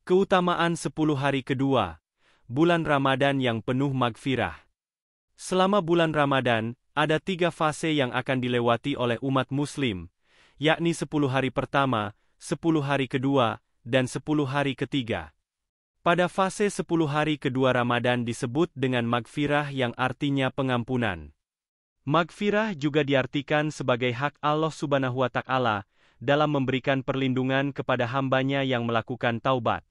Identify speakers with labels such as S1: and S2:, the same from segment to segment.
S1: Keutamaan 10 hari kedua, bulan Ramadan yang penuh magfirah. Selama bulan Ramadan, ada 3 fase yang akan dilewati oleh umat muslim, yakni 10 hari pertama, 10 hari kedua, dan 10 hari ketiga. Pada fase 10 hari kedua Ramadan disebut dengan magfirah yang artinya pengampunan. Magfirah juga diartikan sebagai hak Allah Subhanahu wa Ta'ala dalam memberikan perlindungan kepada hambanya yang melakukan taubat.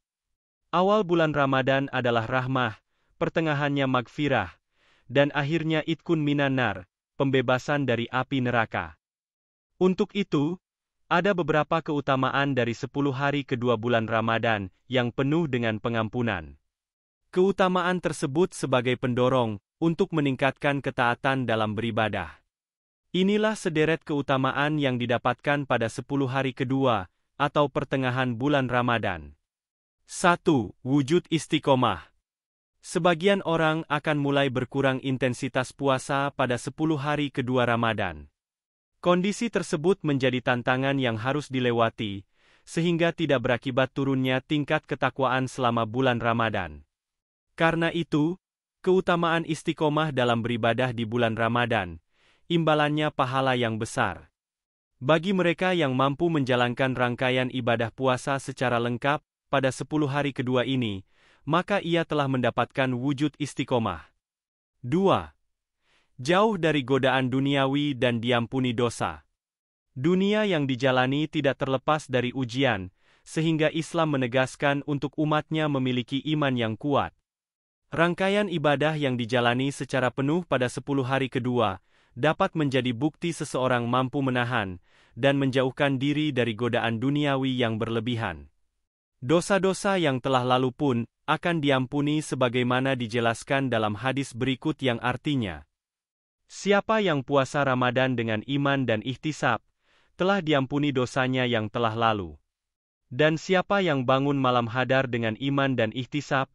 S1: Awal bulan Ramadan adalah rahmah, pertengahannya magfirah, dan akhirnya itkun minan nar, pembebasan dari api neraka. Untuk itu, ada beberapa keutamaan dari 10 hari kedua bulan Ramadan yang penuh dengan pengampunan. Keutamaan tersebut sebagai pendorong untuk meningkatkan ketaatan dalam beribadah. Inilah sederet keutamaan yang didapatkan pada 10 hari kedua atau pertengahan bulan Ramadan. 1. Wujud istiqomah. Sebagian orang akan mulai berkurang intensitas puasa pada 10 hari kedua Ramadan. Kondisi tersebut menjadi tantangan yang harus dilewati, sehingga tidak berakibat turunnya tingkat ketakwaan selama bulan Ramadan. Karena itu, keutamaan istiqomah dalam beribadah di bulan Ramadan, imbalannya pahala yang besar. Bagi mereka yang mampu menjalankan rangkaian ibadah puasa secara lengkap, pada 10 hari kedua ini, maka ia telah mendapatkan wujud istiqomah. 2. Jauh dari godaan duniawi dan diampuni dosa. Dunia yang dijalani tidak terlepas dari ujian, sehingga Islam menegaskan untuk umatnya memiliki iman yang kuat. Rangkaian ibadah yang dijalani secara penuh pada 10 hari kedua, dapat menjadi bukti seseorang mampu menahan, dan menjauhkan diri dari godaan duniawi yang berlebihan. Dosa-dosa yang telah lalu pun akan diampuni sebagaimana dijelaskan dalam hadis berikut yang artinya, siapa yang puasa Ramadan dengan iman dan ihtisab, telah diampuni dosanya yang telah lalu. Dan siapa yang bangun malam hadar dengan iman dan ihtisab,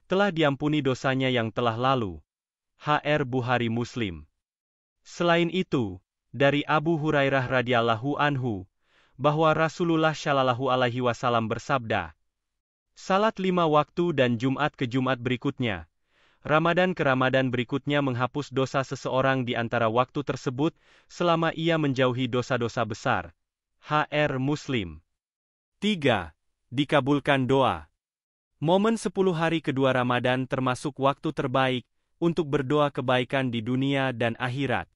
S1: telah diampuni dosanya yang telah lalu. H.R. Bukhari Muslim. Selain itu, dari Abu Hurairah radhiyallahu anhu, bahwa Rasulullah shallallahu alaihi wasallam bersabda, salat 5 waktu dan Jumat ke Jumat berikutnya, Ramadan ke Ramadan berikutnya menghapus dosa seseorang di antara waktu tersebut selama ia menjauhi dosa-dosa besar. H.R. Muslim. 3. Dikabulkan doa. Momen 10 hari kedua Ramadan termasuk waktu terbaik untuk berdoa kebaikan di dunia dan akhirat.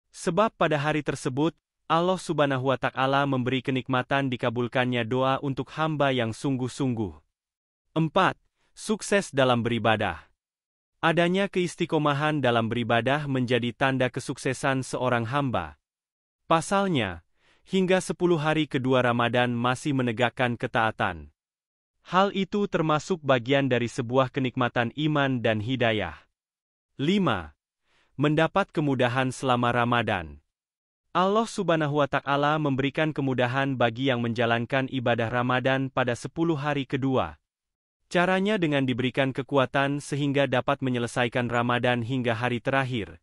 S1: Sebab pada hari tersebut, Allah Subhanahu wa Ta'ala memberi kenikmatan dikabulkannya doa untuk hamba yang sungguh-sungguh. 4. Sukses dalam beribadah. Adanya keistiqomahan dalam beribadah menjadi tanda kesuksesan seorang hamba. Pasalnya, hingga 10 hari kedua Ramadan masih menegakkan ketaatan. Hal itu termasuk bagian dari sebuah kenikmatan iman dan hidayah. 5. Mendapat kemudahan selama Ramadan. Allah Subhanahu wa Ta'ala memberikan kemudahan bagi yang menjalankan ibadah Ramadan pada 10 hari kedua. Caranya dengan diberikan kekuatan sehingga dapat menyelesaikan Ramadan hingga hari terakhir.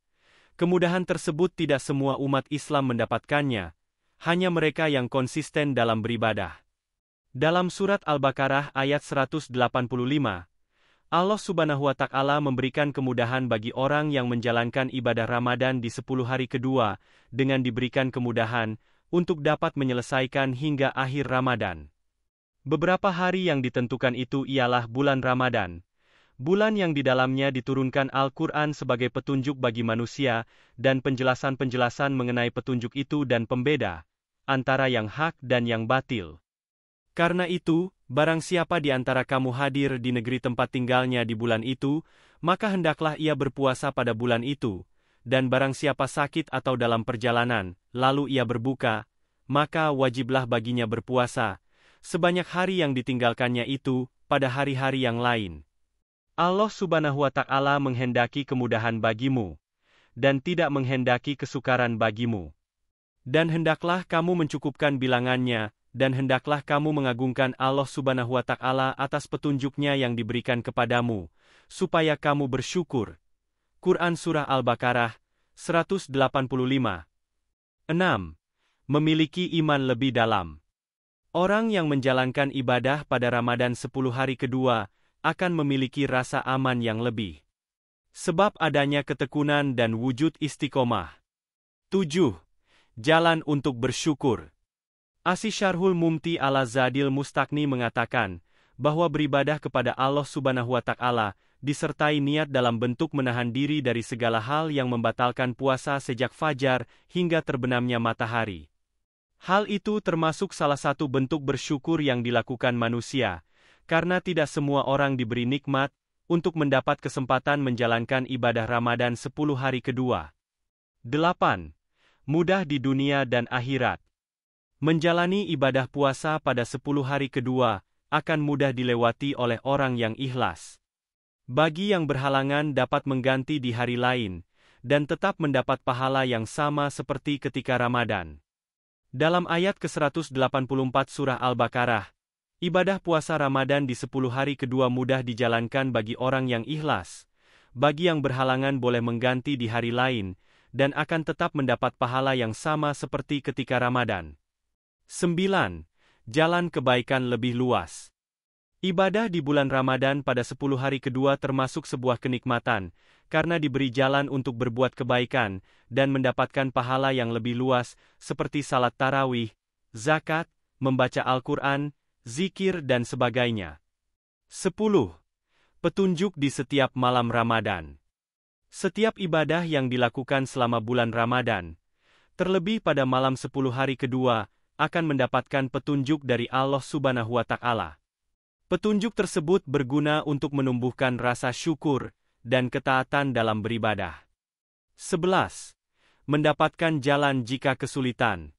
S1: Kemudahan tersebut tidak semua umat Islam mendapatkannya, hanya mereka yang konsisten dalam beribadah. Dalam surat Al-Baqarah ayat 185, Allah Subhanahu wa Ta'ala memberikan kemudahan bagi orang yang menjalankan ibadah Ramadan di 10 hari kedua, dengan diberikan kemudahan untuk dapat menyelesaikan hingga akhir Ramadan. Beberapa hari yang ditentukan itu ialah bulan Ramadan, bulan yang di dalamnya diturunkan Al-Quran sebagai petunjuk bagi manusia, dan penjelasan-penjelasan mengenai petunjuk itu dan pembeda antara yang hak dan yang batil. Karena itu, barang siapa di antara kamu hadir di negeri tempat tinggalnya di bulan itu, maka hendaklah ia berpuasa pada bulan itu, dan barang siapa sakit atau dalam perjalanan, lalu ia berbuka, maka wajiblah baginya berpuasa, sebanyak hari yang ditinggalkannya itu, pada hari-hari yang lain. Allah Subhanahu wa Ta'ala menghendaki kemudahan bagimu, dan tidak menghendaki kesukaran bagimu. Dan hendaklah kamu mencukupkan bilangannya, dan hendaklah kamu mengagungkan Allah Subhanahu wa Ta'ala atas petunjuknya yang diberikan kepadamu, supaya kamu bersyukur. Quran Surah Al-Baqarah, 185. 6. Memiliki iman lebih dalam. Orang yang menjalankan ibadah pada Ramadan 10 hari kedua akan memiliki rasa aman yang lebih. Sebab adanya ketekunan dan wujud istiqomah. 7. Jalan untuk bersyukur. Asy-Syarhul Mumti ala Zadil Mustaqni mengatakan bahwa beribadah kepada Allah Subhanahu wa Ta'ala disertai niat dalam bentuk menahan diri dari segala hal yang membatalkan puasa sejak fajar hingga terbenamnya matahari. Hal itu termasuk salah satu bentuk bersyukur yang dilakukan manusia, karena tidak semua orang diberi nikmat untuk mendapat kesempatan menjalankan ibadah Ramadan 10 hari kedua. 8. Mudah di dunia dan akhirat. Menjalani ibadah puasa pada 10 hari kedua akan mudah dilewati oleh orang yang ikhlas. Bagi yang berhalangan dapat mengganti di hari lain, dan tetap mendapat pahala yang sama seperti ketika Ramadan. Dalam ayat ke-184 surah Al-Baqarah, ibadah puasa Ramadan di 10 hari kedua mudah dijalankan bagi orang yang ikhlas. Bagi yang berhalangan boleh mengganti di hari lain, dan akan tetap mendapat pahala yang sama seperti ketika Ramadan. 9. Jalan kebaikan lebih luas. Ibadah di bulan Ramadan pada 10 hari kedua termasuk sebuah kenikmatan, karena diberi jalan untuk berbuat kebaikan, dan mendapatkan pahala yang lebih luas, seperti salat tarawih, zakat, membaca Al-Quran, zikir dan sebagainya. 10. Petunjuk di setiap malam Ramadan. Setiap ibadah yang dilakukan selama bulan Ramadan, terlebih pada malam 10 hari kedua, akan mendapatkan petunjuk dari Allah Subhanahu wa Ta'ala. Petunjuk tersebut berguna untuk menumbuhkan rasa syukur dan ketaatan dalam beribadah. 11. Mendapatkan jalan jika kesulitan.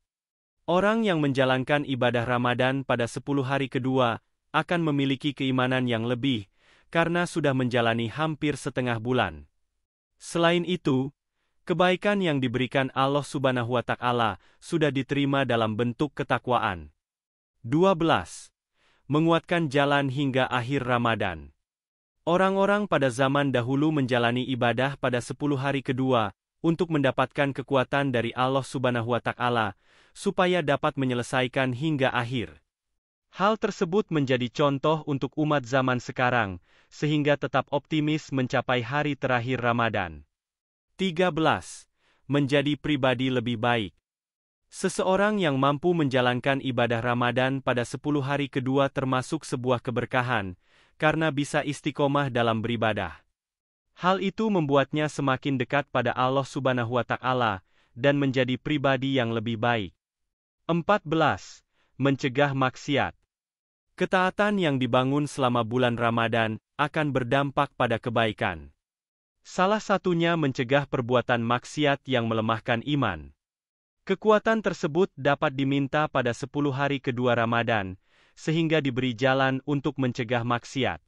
S1: Orang yang menjalankan ibadah Ramadan pada 10 hari kedua akan memiliki keimanan yang lebih, karena sudah menjalani hampir setengah bulan. Selain itu, kebaikan yang diberikan Allah Subhanahu wa Ta'ala sudah diterima dalam bentuk ketakwaan. 12. Menguatkan jalan hingga akhir Ramadan. Orang-orang pada zaman dahulu menjalani ibadah pada 10 hari kedua untuk mendapatkan kekuatan dari Allah Subhanahu wa Ta'ala supaya dapat menyelesaikan hingga akhir. Hal tersebut menjadi contoh untuk umat zaman sekarang, sehingga tetap optimis mencapai hari terakhir Ramadan. 13. Menjadi pribadi lebih baik. Seseorang yang mampu menjalankan ibadah Ramadan pada 10 hari kedua termasuk sebuah keberkahan, karena bisa istiqomah dalam beribadah. Hal itu membuatnya semakin dekat pada Allah Subhanahu wa Ta'ala, dan menjadi pribadi yang lebih baik. 14. Mencegah maksiat. Ketaatan yang dibangun selama bulan Ramadan akan berdampak pada kebaikan. Salah satunya mencegah perbuatan maksiat yang melemahkan iman. Kekuatan tersebut dapat diminta pada 10 hari kedua Ramadan, sehingga diberi jalan untuk mencegah maksiat.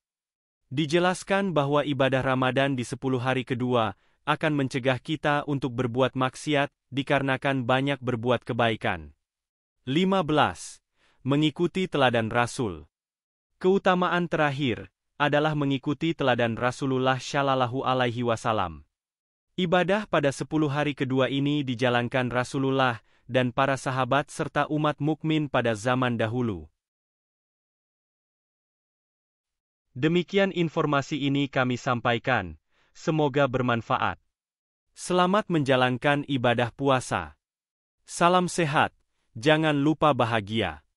S1: Dijelaskan bahwa ibadah Ramadan di 10 hari kedua akan mencegah kita untuk berbuat maksiat, dikarenakan banyak berbuat kebaikan. 15. Mengikuti teladan Rasul. Keutamaan terakhir adalah mengikuti teladan Rasulullah Shallallahu Alaihi Wasallam. Ibadah pada 10 hari kedua ini dijalankan Rasulullah dan para sahabat serta umat mukmin pada zaman dahulu. Demikian informasi ini kami sampaikan, semoga bermanfaat. Selamat menjalankan ibadah puasa. Salam sehat, jangan lupa bahagia.